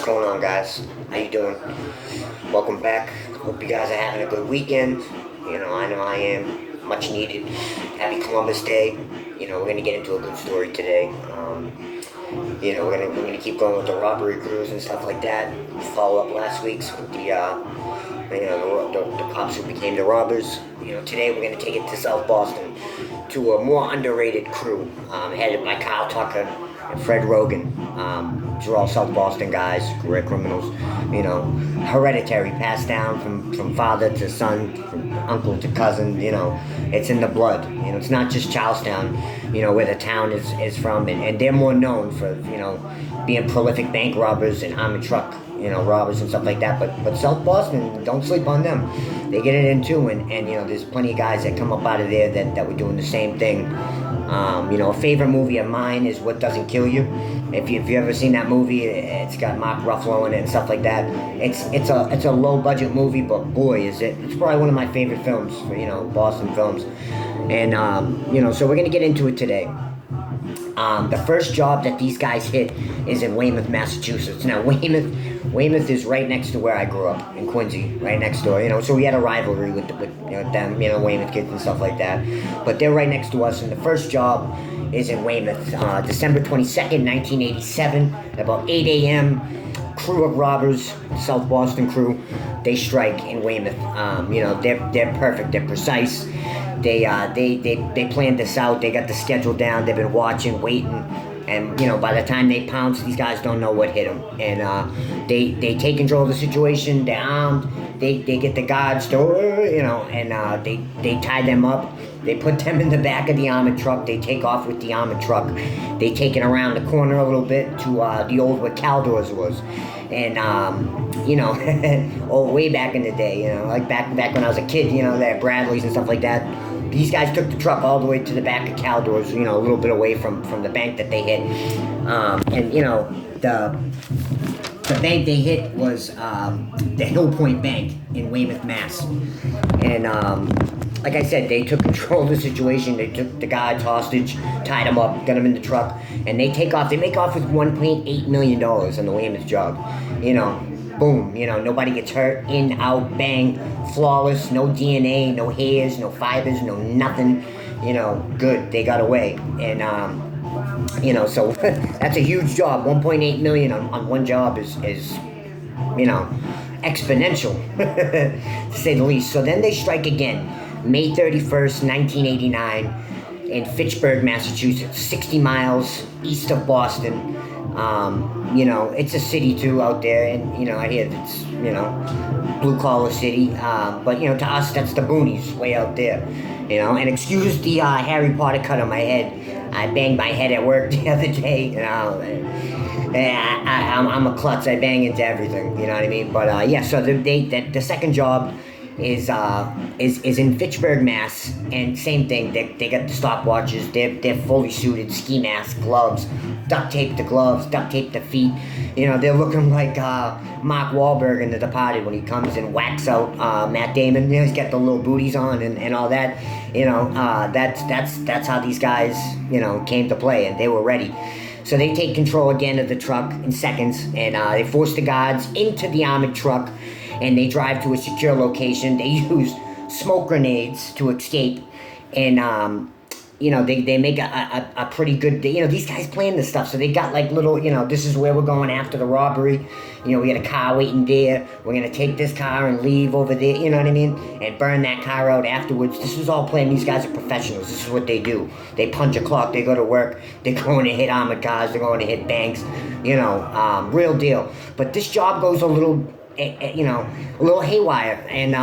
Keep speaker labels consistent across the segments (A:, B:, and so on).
A: What's going on, guys? How you doing? Welcome back. Hope you guys are having a good weekend. I know I am. Much needed. Happy Columbus Day. We're gonna get into a good story today. We're gonna keep going with the robbery crews and stuff like that. Follow up last week's with the cops who became the robbers. Today we're gonna take it to South Boston to a more underrated crew, headed by Kyle Tucker and Fred Rogan. These are all South Boston guys, career criminals. Hereditary, passed down from father to son, from uncle to cousin. It's in the blood. It's not just Charlestown, where the town is from, and they're more known for, being prolific bank robbers and armored truck, robbers and stuff like that. But South Boston, don't sleep on them. They get it in too, and there's plenty of guys that come up out of there that were doing the same thing. A favorite movie of mine is What Doesn't Kill You. If you've ever seen that movie, it's got Mark Ruffalo in it and stuff like that. It's a low budget movie, but boy is it's probably one of my favorite films for Boston films. And so we're gonna get into it today. The first job that these guys hit is in Weymouth, Massachusetts. Now Weymouth is right next to where I grew up, in Quincy, right next door. So we had a rivalry with them, Weymouth kids and stuff like that. But they're right next to us, and the first job is in Weymouth, December 22nd, 1987, about 8 a.m. Crew of robbers, South Boston crew, they strike in Weymouth. They're perfect, they're precise. They planned this out. They got the schedule down. They've been watching, waiting, and by the time they pounce, these guys don't know what hit them. And they take control of the situation. They're armed. They get the guards to and they tie them up. They put them in the back of the armored truck. They take off with the armored truck. They take it around the corner a little bit to the old where Caldor's was. And way back in the day, like back when I was a kid, that Bradley's and stuff like that. These guys took the truck all the way to the back of Caldor's, a little bit away from the bank that they hit. The bank they hit was the Hill Point Bank in Waymouth, Mass. And like I said, they took control of the situation. They took the guards hostage, tied them up, got them in the truck, and they take off. They make off with $1.8 million on the Weymouth job. Boom, nobody gets hurt, in, out, bang, flawless, no DNA, no hairs, no fibers, no nothing, good, they got away. And, so that's a huge job. 1.8 million on one job is exponential, to say the least. So then they strike again, May 31st, 1989, in Fitchburg, Massachusetts, 60 miles east of Boston. It's a city too out there, and I hear it's blue collar city, but to us that's the boonies way out there, and excuse the Harry Potter cut on my head. I banged my head at work the other day. I'm a klutz. I bang into everything, you know what I mean? But so the second job is in Fitchburg, Mass, and same thing. They got the stopwatches. They're fully suited, ski mask, gloves, duct tape the gloves, duct tape the feet. They're looking like Mark Wahlberg in The Departed when he comes and whacks out Matt Damon. He's got the little booties on and all that. That's how these guys came to play, and they were ready. So they take control again of the truck in seconds, and they force the guards into the armored truck, and they drive to a secure location. They use smoke grenades to escape, and they make a pretty good. These guys plan this stuff, so they got like little. This is where we're going after the robbery. We got a car waiting there. We're gonna take this car and leave over there. You know what I mean? And burn that car out afterwards. This is all planned. These guys are professionals. This is what they do. They punch a clock. They go to work. They're going to hit armored cars. They're going to hit banks. Real deal. But this job goes a little haywire, and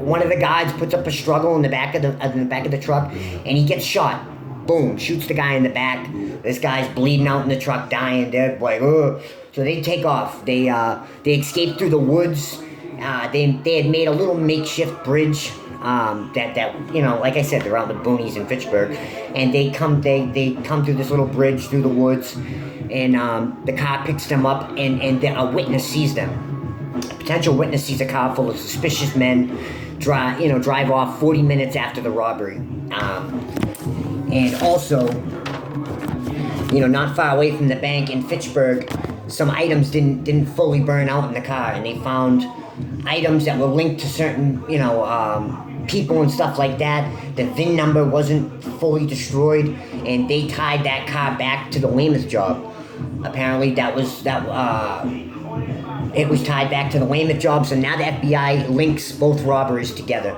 A: one of the guys puts up a struggle in the back of the truck, and he gets shot. Boom, shoots the guy in the back. This guy's bleeding out in the truck, dying. They're like, ugh. So they take off. They escape through the woods. They had made a little makeshift bridge. Like I said, they're out in the boonies in Fitchburg, and they come through this little bridge through the woods, and the car picks them up, and a witness sees them. A potential witness sees a car full of suspicious men drive off 40 minutes after the robbery. And also, not far away from the bank in Fitchburg, some items didn't fully burn out in the car, and they found items that were linked to certain, people and stuff like that. The VIN number wasn't fully destroyed, and they tied that car back to the Weymouth job. Apparently, it was tied back to the Waymouth job, so now the FBI links both robberies together,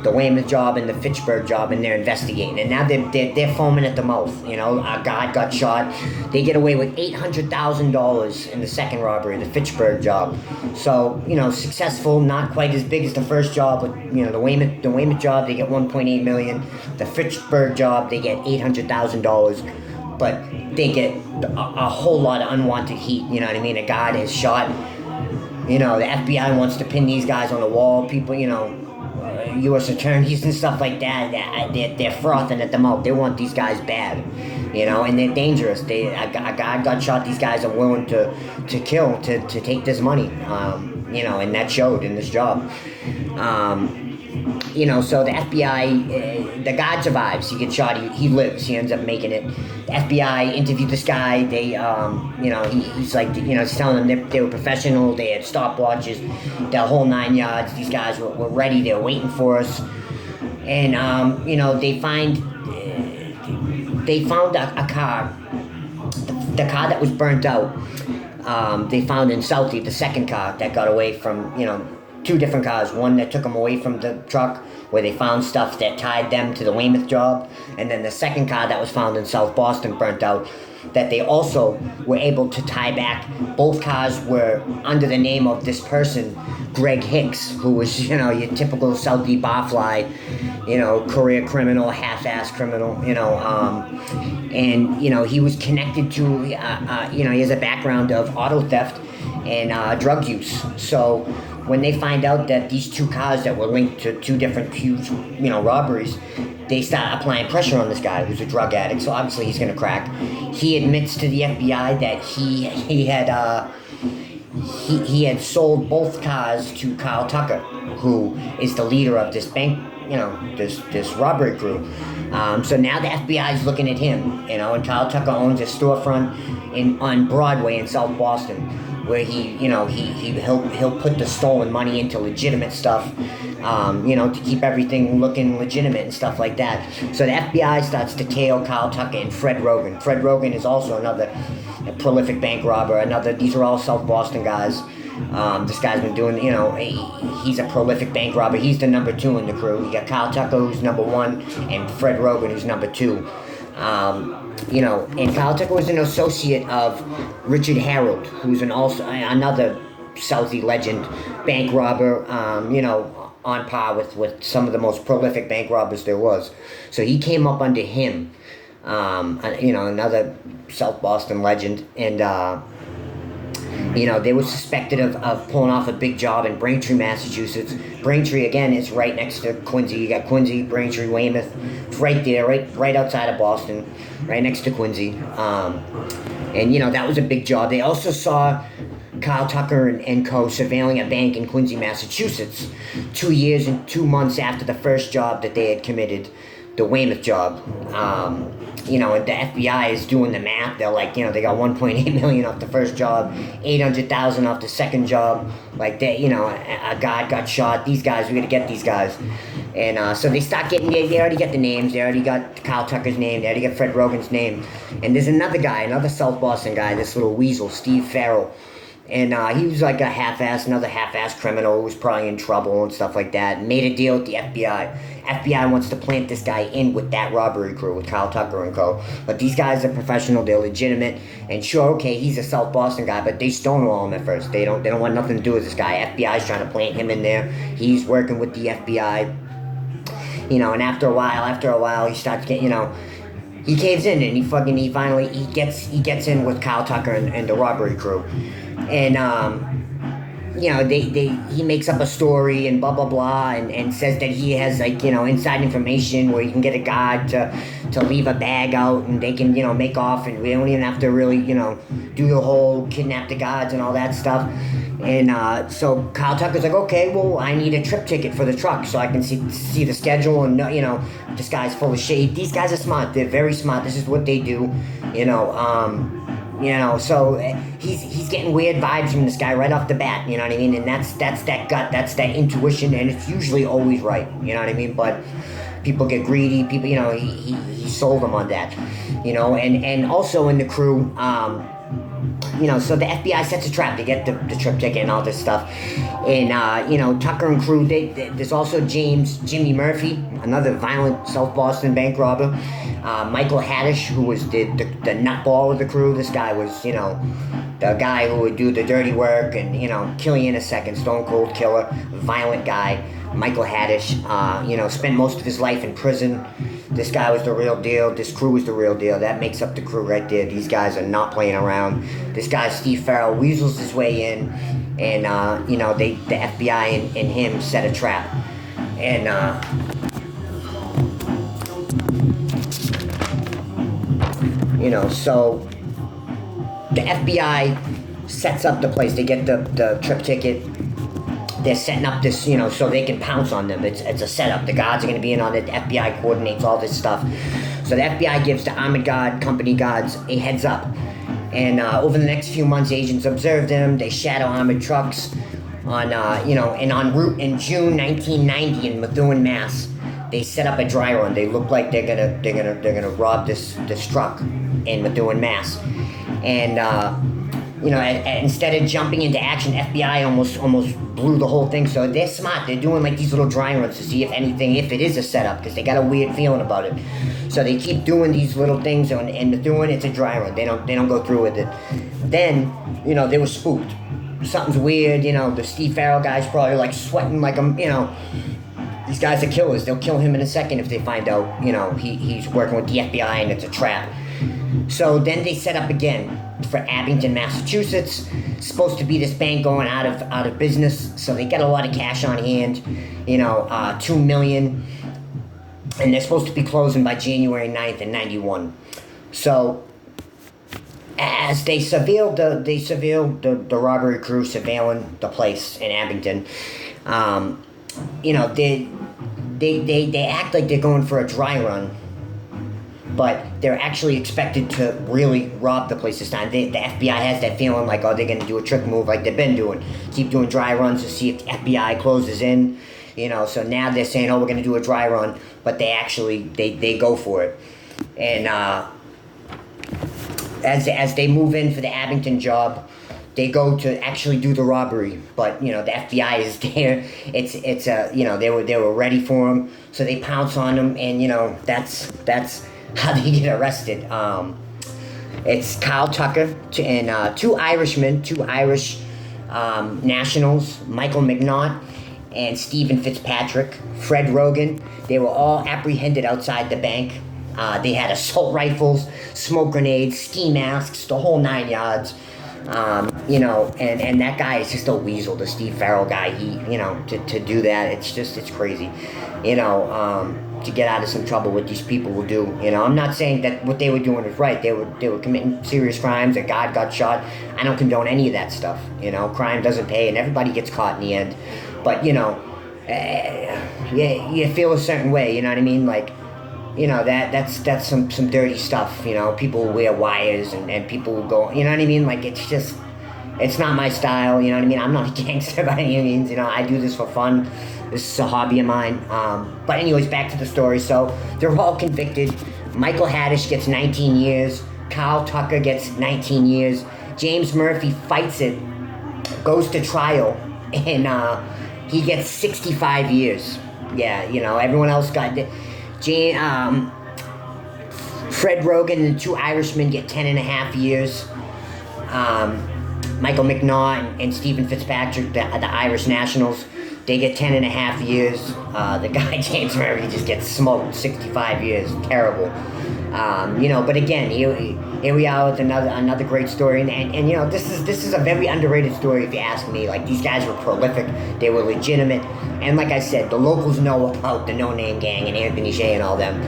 A: the Waymouth job and the Fitchburg job, and they're investigating. And now they're foaming at the mouth. A guy got shot. They get away with $800,000 in the second robbery, the Fitchburg job. So successful, not quite as big as the first job, but the Waymouth job, they get $1.8 million. The Fitchburg job, they get $800,000. But they get a whole lot of unwanted heat. You know what I mean? A guy is shot. The FBI wants to pin these guys on the wall. People, U.S. attorneys and stuff like that, they're frothing at the mouth. They want these guys bad, and they're dangerous. A guy got shot. These guys are willing to kill to take this money, and that showed in this job. So the FBI, the guy survives. He gets shot. He lives. He ends up making it. The FBI interviewed this guy. They, he's like, he's telling them they were professional. They had stopwatches, the whole 9 yards. These guys were ready. They were waiting for us. And, they found a car. The car that was burnt out, they found in Southie, the second car that got away from, two different cars. One that took them away from the truck, where they found stuff that tied them to the Waymouth job, and then the second car that was found in South Boston, burnt out, that they also were able to tie back. Both cars were under the name of this person, Greg Hicks, who was, your typical Southie barfly, career criminal, half-ass criminal, and, he was connected to, he has a background of auto theft and drug use. So when they find out that these two cars that were linked to two different huge, robberies, they start applying pressure on this guy who's a drug addict. So obviously he's gonna crack. He admits to the FBI that he had sold both cars to Kyle Tucker, who is the leader of this bank, this robbery crew. So now the FBI is looking at him, and Kyle Tucker owns a storefront on Broadway in South Boston, where he'll put the stolen money into legitimate stuff, to keep everything looking legitimate and stuff like that. So the FBI starts to tail Kyle Tucker and Fred Rogan. Fred Rogan is also another prolific bank robber. These are all South Boston guys. This guy's been doing, he's a prolific bank robber. He's the number 2 in the crew. You got Kyle Tucker, who's number 1, and Fred Rogan, who's number 2. And Kyle Tucker was an associate of Richard Harold, who's another Southie legend, bank robber, on par with some of the most prolific bank robbers there was. So he came up under him, another South Boston legend, and, they were suspected of pulling off a big job in Braintree, Massachusetts. Braintree, again, is right next to Quincy. You got Quincy, Braintree, Weymouth. It's right there, right outside of Boston, right next to Quincy. That was a big job. They also saw Kyle Tucker and co. surveilling a bank in Quincy, Massachusetts, 2 years and 2 months after the first job that they had committed, the Waymouth job. And the FBI is doing the math. They're like, they got $1.8 million off the first job, $800,000 off the second job. Like, a guy got shot. These guys, we got to get these guys. And so they start getting, they already got the names. They already got Kyle Tucker's name. They already got Fred Rogan's name. And there's another guy, another South Boston guy, this little weasel, Steve Farrell. And he was like another half-ass criminal who was probably in trouble and stuff like that. Made a deal with the FBI. FBI wants to plant this guy in with that robbery crew, with Kyle Tucker and co. But these guys are professional, they're legitimate. And sure, okay, he's a South Boston guy, but they stonewall him at first. They don't want nothing to do with this guy. FBI's trying to plant him in there. He's working with the FBI. And after a while, he starts getting, he caves in, and he finally gets in with Kyle Tucker and the robbery crew. And, he makes up a story and blah, blah, blah, and says that he has, inside information where you can get a guard to leave a bag out, and they can, make off, and we don't even have to really, do the whole kidnap the guards and all that stuff. And so Kyle Tucker's like, okay, well, I need a trip ticket for the truck so I can see the schedule, and, this guy's full of shit. These guys are smart. They're very smart. This is what they do, You know, so he's getting weird vibes from this guy right off the bat. You know what I mean? And that's that gut, that's that intuition, and it's usually always right. You know what I mean? But people get greedy. People, you know, he sold them on that. You know, and also in the crew. You know, so the FBI sets a trap to get the trip ticket and all this stuff. And, you know, Tucker and crew, there's also Jimmy Murphy, another violent South Boston bank robber. Michael Haddish, who was the nutball of the crew. This guy was, you know, the guy who would do the dirty work and, you know, kill you in a second, stone cold killer, violent guy. Michael Haddish, you know, spent most of his life in prison. This guy was the real deal. This crew was the real deal. That makes up the crew right there. These guys are not playing around. This guy, Steve Farrell, weasels his way in, and, you know, the FBI and him set a trap. And, you know, so the FBI sets up the place. They get the trip ticket. They're setting up this, you know, so they can pounce on them. It's a setup. The guards are going to be in on it. The FBI coordinates all this stuff. So the FBI gives the armored guard, company guards, a heads up. And over the next few months, agents observe them. They shadow armored trucks on, you know, and en route in June 1990 in Methuen, Mass. They set up a dry run. They look like they're gonna rob this truck in Methuen, Mass. And you know, instead of jumping into action, FBI almost blew the whole thing. So they're smart. They're doing like these little dry runs to see if it is a setup, because they got a weird feeling about it. So they keep doing these little things, and Methuen, it's a dry run. They don't go through with it. Then, you know, they were spooked. Something's weird. You know, the Steve Farrell guy's probably like sweating like you know. These guys are killers. They'll kill him in a second if they find out, you know, he's working with the FBI and it's a trap. So then they set up again for Abington, Massachusetts. It's supposed to be this bank going out of business, so they get a lot of cash on hand, you know, $2 million, and they're supposed to be closing by January 9th in 91. So as they surveilled the robbery crew surveilling the place in Abington, you know, they act like they're going for a dry run, but they're actually expected to really rob the place this time. The FBI has that feeling like, oh, they're going to do a trick move like they've been doing. Keep doing dry runs to see if the FBI closes in, you know. So now they're saying, oh, we're going to do a dry run, but they actually, they go for it. And as they move in for the Abington job, they go to actually do the robbery, but, you know, the FBI is there. It's you know, they were ready for them, so they pounce on them, and, you know, that's how they get arrested. It's Kyle Tucker and two Irish nationals, Michael McNaught and Stephen Fitzpatrick, Fred Rogan. They were all apprehended outside the bank. They had assault rifles, smoke grenades, ski masks, the whole 9 yards. You know, and that guy is just a weasel, the Steve Farrell guy. He, you know, to do that, it's crazy. You know, to get out of some trouble, what these people will do. You know, I'm not saying that what they were doing was right. They were committing serious crimes. A guy got shot. I don't condone any of that stuff. You know, crime doesn't pay, and everybody gets caught in the end. But, you know, you feel a certain way. You know what I mean? Like, you know, that's some dirty stuff. You know, people wear wires and people go, you know what I mean? Like, it's not my style. You know what I mean? I'm not a gangster by any means. You know, I do this for fun. This is a hobby of mine. But anyways, back to the story. So they're all convicted. Michael Haddish gets 19 years. Kyle Tucker gets 19 years. James Murphy fights it, goes to trial, and he gets 65 years. Yeah, you know, everyone else got... Fred Rogan and the two Irishmen get 10.5 years. Michael McNaught and Stephen Fitzpatrick, the Irish nationals, they get 10.5 years. The guy, James Murphy, just gets smoked, 65 years. Terrible. You know, but again, here we are with another great story. And you know, this is a very underrated story, if you ask me. Like, these guys were prolific. They were legitimate. And like I said, the locals know about the No Name Gang and Anthony SHEA and all them.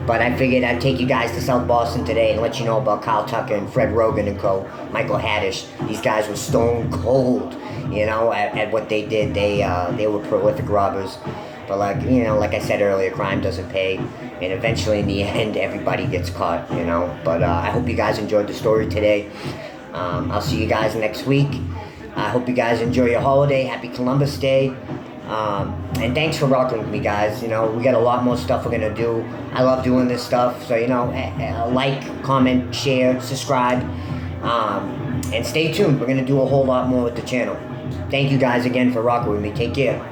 A: But I figured I'd take you guys to South Boston today and let you know about Kyle Tucker and Fred Rogan and co. Michael Haddish. These guys were stone cold, you know, at what they did. They were prolific robbers. But like I said earlier, crime doesn't pay, and eventually in the end, everybody gets caught, But I hope you guys enjoyed the story today. I'll see you guys next week. I hope you guys enjoy your holiday. Happy Columbus Day. And thanks for rocking with me, guys. We got a lot more stuff we're gonna do. I love doing this stuff. So, like, comment, share, subscribe, and stay tuned. We're gonna do a whole lot more with the channel. Thank you guys again for rocking with me. Take care.